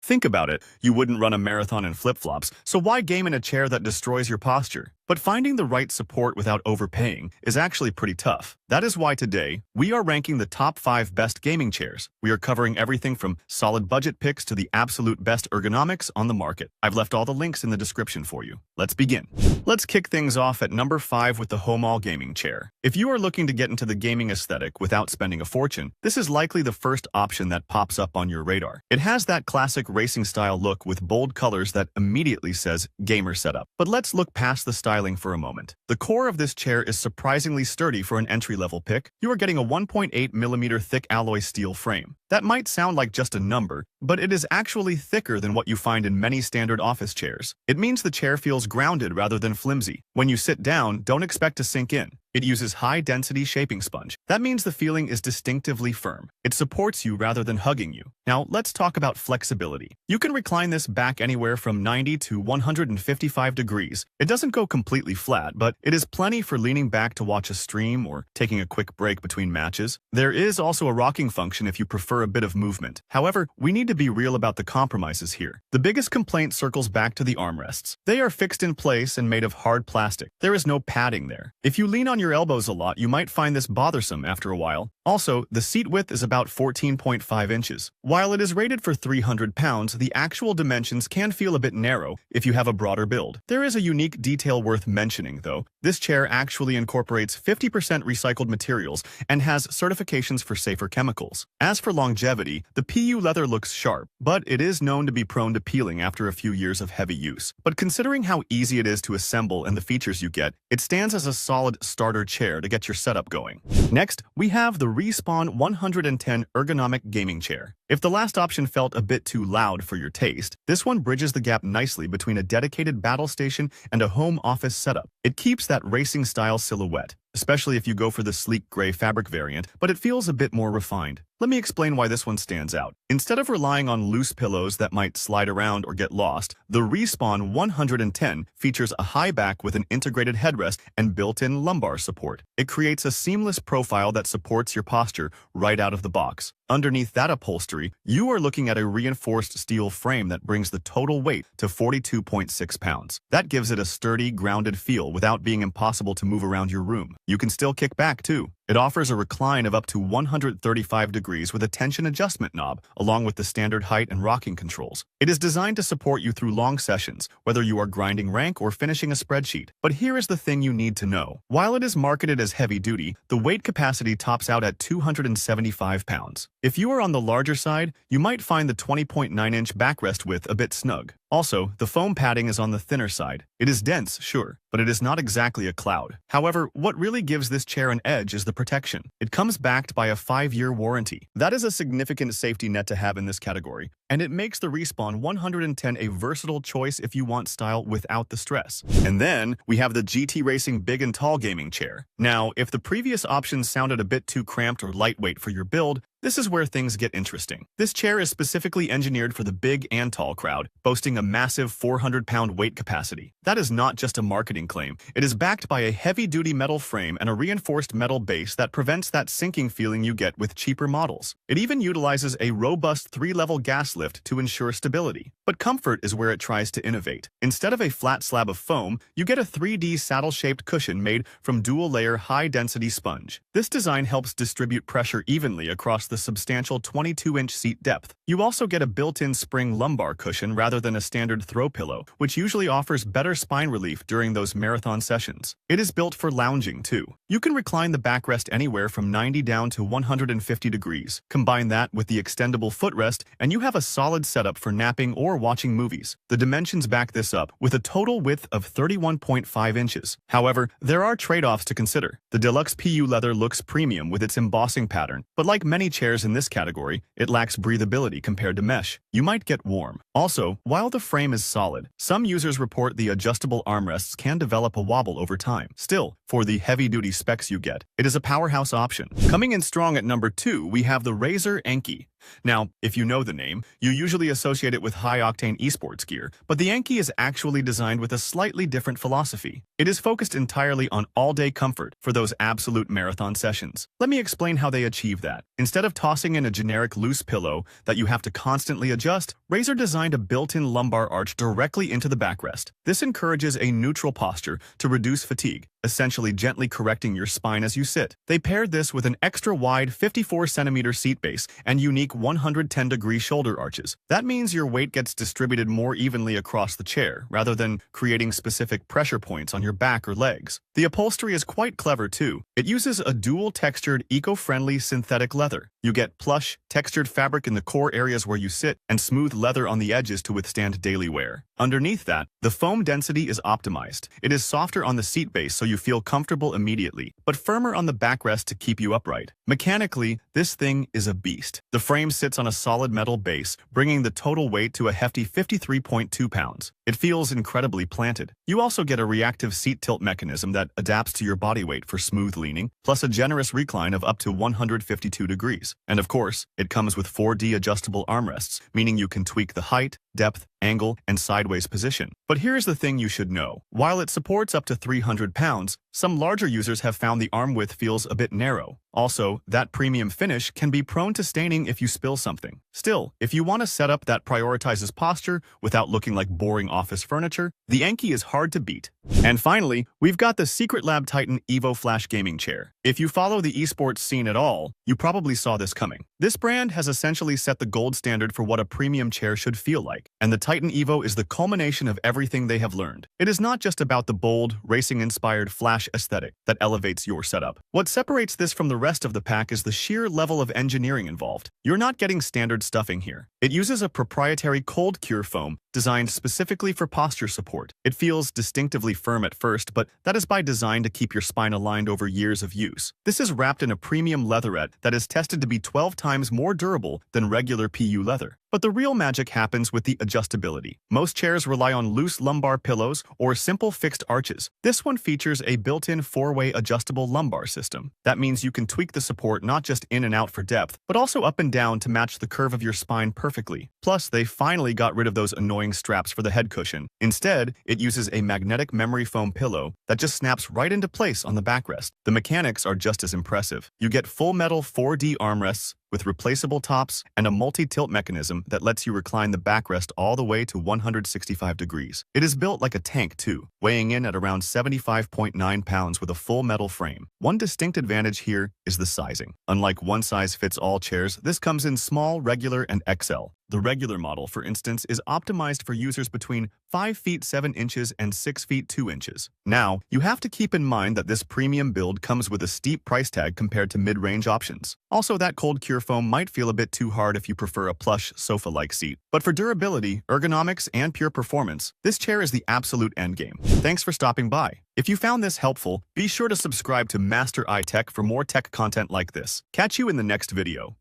Think about it, you wouldn't run a marathon in flip-flops, so why game in a chair that destroys your posture? But finding the right support without overpaying is actually pretty tough. That is why today, we are ranking the top 5 best gaming chairs. We are covering everything from solid budget picks to the absolute best ergonomics on the market. I've left all the links in the description for you. Let's begin. Let's kick things off at number 5 with the Homall gaming chair. If you are looking to get into the gaming aesthetic without spending a fortune, this is likely the first option that pops up on your radar. It has that classic racing style look with bold colors that immediately says gamer setup. But let's look past the styling for a moment. The core of this chair is surprisingly sturdy for an entry-level pick. You are getting a 1.8mm thick alloy steel frame. That might sound like just a number, but it is actually thicker than what you find in many standard office chairs. It means the chair feels grounded rather than flimsy. When you sit down, don't expect to sink in. It uses high-density shaping sponge. That means the feeling is distinctively firm. It supports you rather than hugging you. Now, let's talk about flexibility. You can recline this back anywhere from 90 to 155 degrees. It doesn't go completely flat, but it is plenty for leaning back to watch a stream or taking a quick break between matches. There is also a rocking function if you prefer a bit of movement. However, we need to be real about the compromises here. The biggest complaint circles back to the armrests. They are fixed in place and made of hard plastic. There is no padding there. If you lean on your elbows a lot, you might find this bothersome after a while. Also, the seat width is about 14.5 inches. While it is rated for 300 pounds, the actual dimensions can feel a bit narrow if you have a broader build. There is a unique detail worth mentioning, though. This chair actually incorporates 50% recycled materials and has certifications for safer chemicals. As for longevity, the PU leather looks sharp, but it is known to be prone to peeling after a few years of heavy use. But considering how easy it is to assemble and the features you get, it stands as a solid starter chair to get your setup going. Next, we have the Respawn 110 Ergonomic Gaming Chair. If the last option felt a bit too loud for your taste, this one bridges the gap nicely between a dedicated battle station and a home office setup. It keeps that racing-style silhouette, especially if you go for the sleek gray fabric variant, but it feels a bit more refined. Let me explain why this one stands out. Instead of relying on loose pillows that might slide around or get lost, the Respawn 110 features a high back with an integrated headrest and built-in lumbar support. It creates a seamless profile that supports your posture right out of the box. Underneath that upholstery, you are looking at a reinforced steel frame that brings the total weight to 42.6 pounds. That gives it a sturdy, grounded feel without being impossible to move around your room. You can still kick back too. It offers a recline of up to 135 degrees with a tension adjustment knob, along with the standard height and rocking controls. It is designed to support you through long sessions, whether you are grinding rank or finishing a spreadsheet. But here is the thing you need to know. While it is marketed as heavy-duty, the weight capacity tops out at 275 pounds. If you are on the larger side, you might find the 20.9-inch backrest width a bit snug. Also, the foam padding is on the thinner side. It is dense, sure, but it is not exactly a cloud. However, what really gives this chair an edge is the protection. It comes backed by a 5-year warranty. That is a significant safety net to have in this category, and it makes the Respawn 110 a versatile choice if you want style without the stress. And then, we have the GTRACING Big and Tall Gaming Chair. Now, if the previous options sounded a bit too cramped or lightweight for your build, this is where things get interesting. This chair is specifically engineered for the big and tall crowd, boasting a massive 400-pound weight capacity. That is not just a marketing claim. It is backed by a heavy-duty metal frame and a reinforced metal base that prevents that sinking feeling you get with cheaper models. It even utilizes a robust 3-level gas lift to ensure stability. But comfort is where it tries to innovate. Instead of a flat slab of foam, you get a 3D saddle-shaped cushion made from dual-layer high-density sponge. This design helps distribute pressure evenly across the substantial 22-inch seat depth. You also get a built-in spring lumbar cushion rather than a standard throw pillow, which usually offers better spine relief during those marathon sessions. It is built for lounging, too. You can recline the backrest anywhere from 90 down to 150 degrees. Combine that with the extendable footrest, and you have a solid setup for napping or watching movies. The dimensions back this up with a total width of 31.5 inches. However, there are trade-offs to consider. The deluxe PU leather looks premium with its embossing pattern, but like many chairs in this category, it lacks breathability compared to mesh. You might get warm. Also, while the frame is solid, some users report the adjustable armrests can develop a wobble over time. Still, for the heavy-duty specs you get, it is a powerhouse option. Coming in strong at number 2, we have the Razer Enki. Now, if you know the name, you usually associate it with high-octane esports gear, but the Enki is actually designed with a slightly different philosophy. It is focused entirely on all-day comfort for those absolute marathon sessions. Let me explain how they achieve that. Instead of tossing in a generic loose pillow that you have to constantly adjust, Razer designed a built-in lumbar arch directly into the backrest. This encourages a neutral posture to reduce fatigue, essentially gently correcting your spine as you sit. They paired this with an extra-wide 54-centimeter seat base and unique 110-degree shoulder arches. That means your weight gets distributed more evenly across the chair, rather than creating specific pressure points on your back or legs. The upholstery is quite clever too. It uses a dual-textured, eco-friendly synthetic leather. You get plush, textured fabric in the core areas where you sit and smooth leather on the edges to withstand daily wear. Underneath that, the foam density is optimized. It is softer on the seat base so you feel comfortable immediately, but firmer on the backrest to keep you upright. Mechanically, this thing is a beast. The frame sits on a solid metal base, bringing the total weight to a hefty 53.2 pounds. It feels incredibly planted. You also get a reactive seat tilt mechanism that adapts to your body weight for smooth leaning, plus a generous recline of up to 152 degrees. And of course, it comes with 4D adjustable armrests, meaning you can tweak the height, depth, angle, and sideways position. But here's the thing you should know. While it supports up to 300 pounds, some larger users have found the arm width feels a bit narrow. Also, that premium finish can be prone to staining if you spill something. Still, if you want a setup that prioritizes posture without looking like boring office furniture, the Enki is hard to beat. And finally, we've got the Secretlab Titan Evo Flash Gaming Chair. If you follow the esports scene at all, you probably saw this coming. This brand has essentially set the gold standard for what a premium chair should feel like, and the Titan Evo is the culmination of everything they have learned. It is not just about the bold, racing-inspired flash aesthetic that elevates your setup. What separates this from the rest of the pack is the sheer level of engineering involved. You're not getting standard stuffing here. It uses a proprietary cold cure foam designed specifically for posture support. It feels distinctively firm at first, but that is by design to keep your spine aligned over years of use. This is wrapped in a premium leatherette that is tested to be 12 times more durable than regular PU leather. But the real magic happens with the adjustability. Most chairs rely on loose lumbar pillows or simple fixed arches. This one features a built-in 4-way adjustable lumbar system. That means you can tweak the support not just in and out for depth, but also up and down to match the curve of your spine perfectly. Plus, they finally got rid of those annoying straps for the head cushion. Instead, it uses a magnetic memory foam pillow that just snaps right into place on the backrest. The mechanics are just as impressive. You get full metal 4D armrests with replaceable tops and a multi-tilt mechanism that lets you recline the backrest all the way to 165 degrees. It is built like a tank too, weighing in at around 75.9 pounds with a full metal frame. One distinct advantage here is the sizing. Unlike one-size-fits-all chairs, this comes in small, regular, and XL. The regular model, for instance, is optimized for users between 5 feet 7 inches and 6 feet 2 inches. Now, you have to keep in mind that this premium build comes with a steep price tag compared to mid-range options. Also, that cold cure foam might feel a bit too hard if you prefer a plush, sofa-like seat. But for durability, ergonomics, and pure performance, this chair is the absolute endgame. Thanks for stopping by. If you found this helpful, be sure to subscribe to Master iTech for more tech content like this. Catch you in the next video.